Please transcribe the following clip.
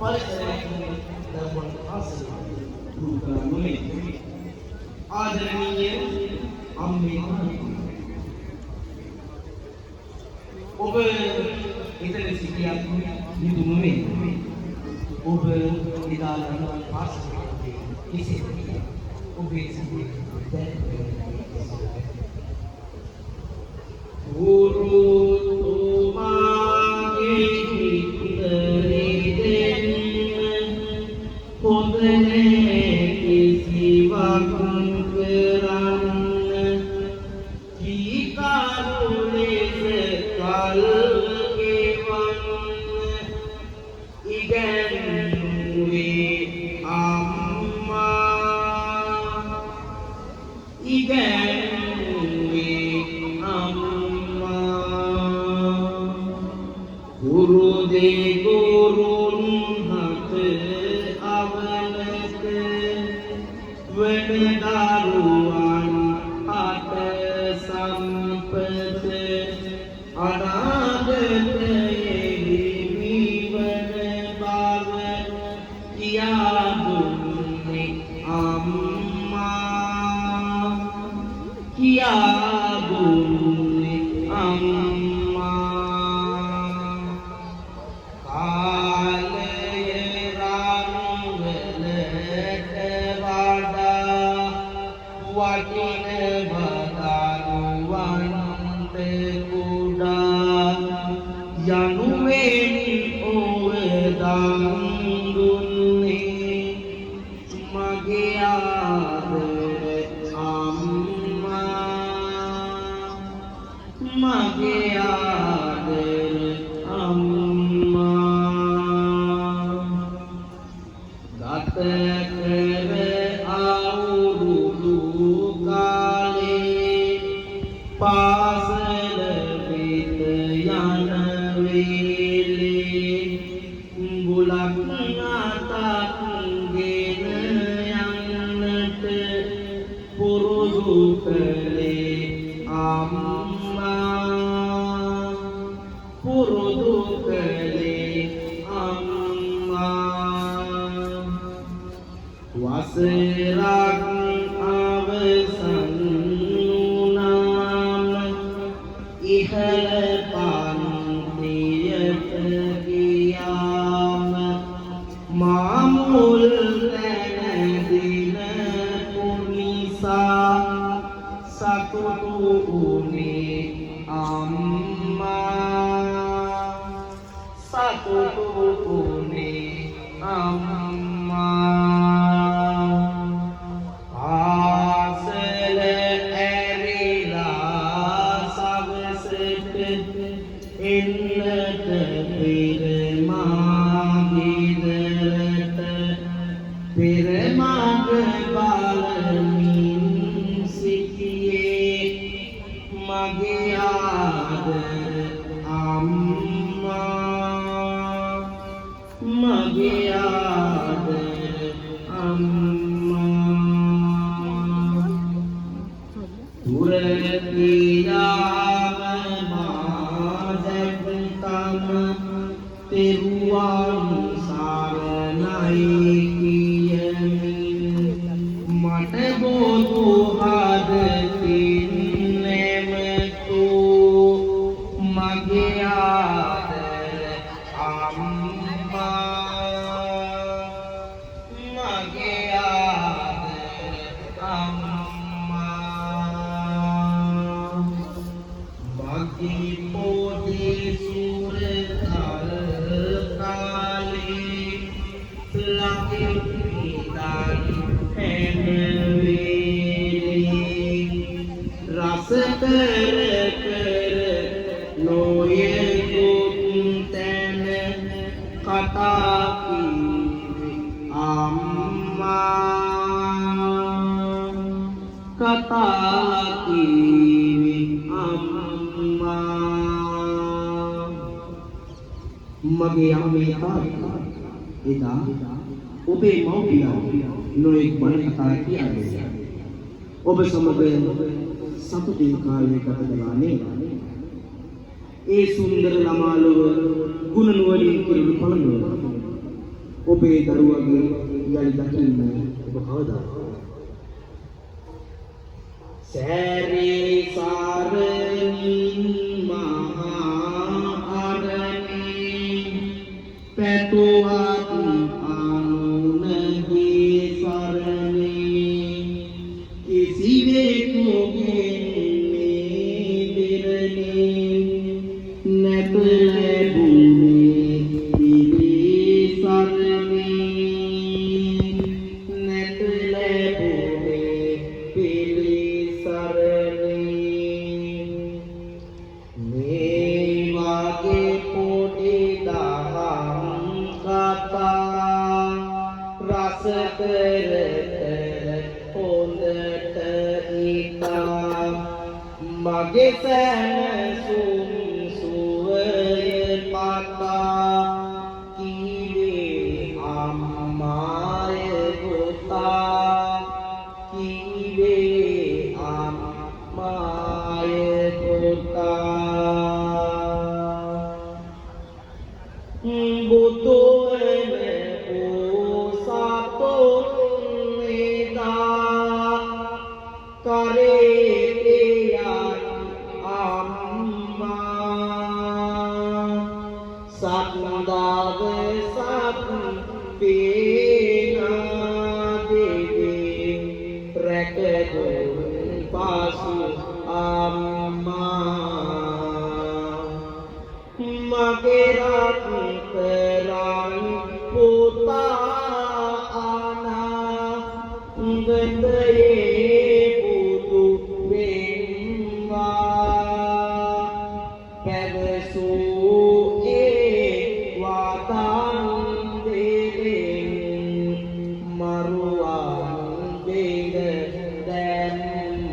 परिसरයේ දරුවන් ආශ්‍රය දුරු කරන්නේ ආදරණීය අම්මේ ඔබ ඉතින් සිටියක් නිදුමේ ඔබ විදාලන ආශ්‍රය කිසිම ඔබේ සිටිය ගුරු තුමාගේ හිතරෙන් පොදනේ කිසිවක් කරන්න කීකරුලෙස කල් ගෙවන්න ඉගැන්නුවේ අම්මා ඉගැන්නුවේ ගුරු දෙගුරුන් හත අවනත වන දරුවන් අත සම්පත අනාගතයේ විවන බව කියා දුන්නේ අම්මා කියා දුන්නේ අම්මා වටින බදරුවන්ට කුඩා යනුවෙන් ඔව දන් දුන්නේ මගේ ආදර අම්මා මගේ ආදර අම්මා ගත කර පාසල වෙත යන වේලේ බුලක් නාතක් ගෙන යන්නට පුරුදු කළේ අම්මා පුරුදු කළේ අම්මා වසරක් අවසන් ඉහළ පන්තියට ගියාම මාමුල් නැදින පුනිසා සතුටු වුණේ අම්මා සතුටු වුණේ අම්මා එන්නට පෙර මාගිදරට පෙර මඟ බලමින් සිටියේ මගේ ආදර අම්මා මගේ ආදර අම්මා දුරතියාම තෙරුවන් සරණයි කියමින් මට බොදු හදකින් නැමතු මගේ ආදර අම්මා මගේ ආදර අම්මා මගේ පොඩි රස කර කර නොයෙකුත් තැන කතා කීවේ අම්මා කතා කීවේ අම්මා මගේ අම්මේ තාත්තා එදා ඔබේ මව්පියන් නොයෙක් බණ කතා කියන්නේ ඔබ සමග සතුටින් කාලය ගත කළා නේද? ඒ සුන්දර ළමා ලොව ගුණ නුවණින් කිරුළු පළඳවන ඔබේ දරුවගේ යලි දකින්න ඔබ කවදාද? සෑරේ සාරණින් මහා අරණේ පැතුවත් අනුනගේ සරණේ කිසිවෙකුගෙන් මේ බිරණේ නැත ලැබුණේ පිළිසරණේ නැත ලැබුණේ පිළිසරණේ මේ වාගේ පොඩි දහම් කතා රස කර හොඳට හිතා මගේ සැනසුම් සුවය පතා කීවේ අම්මාය පුතා කීවේ අම්මාය පුතා බුදුන් පොසතුන් නේදා කරේ අම්මා සත්නදාව සත් පේනා දෙවේ රැකගොන් පාසු අම්මා මගේ රත්තරන් පුතා ආනා ගඳයේ බුදු වෙන්වා පැවසූ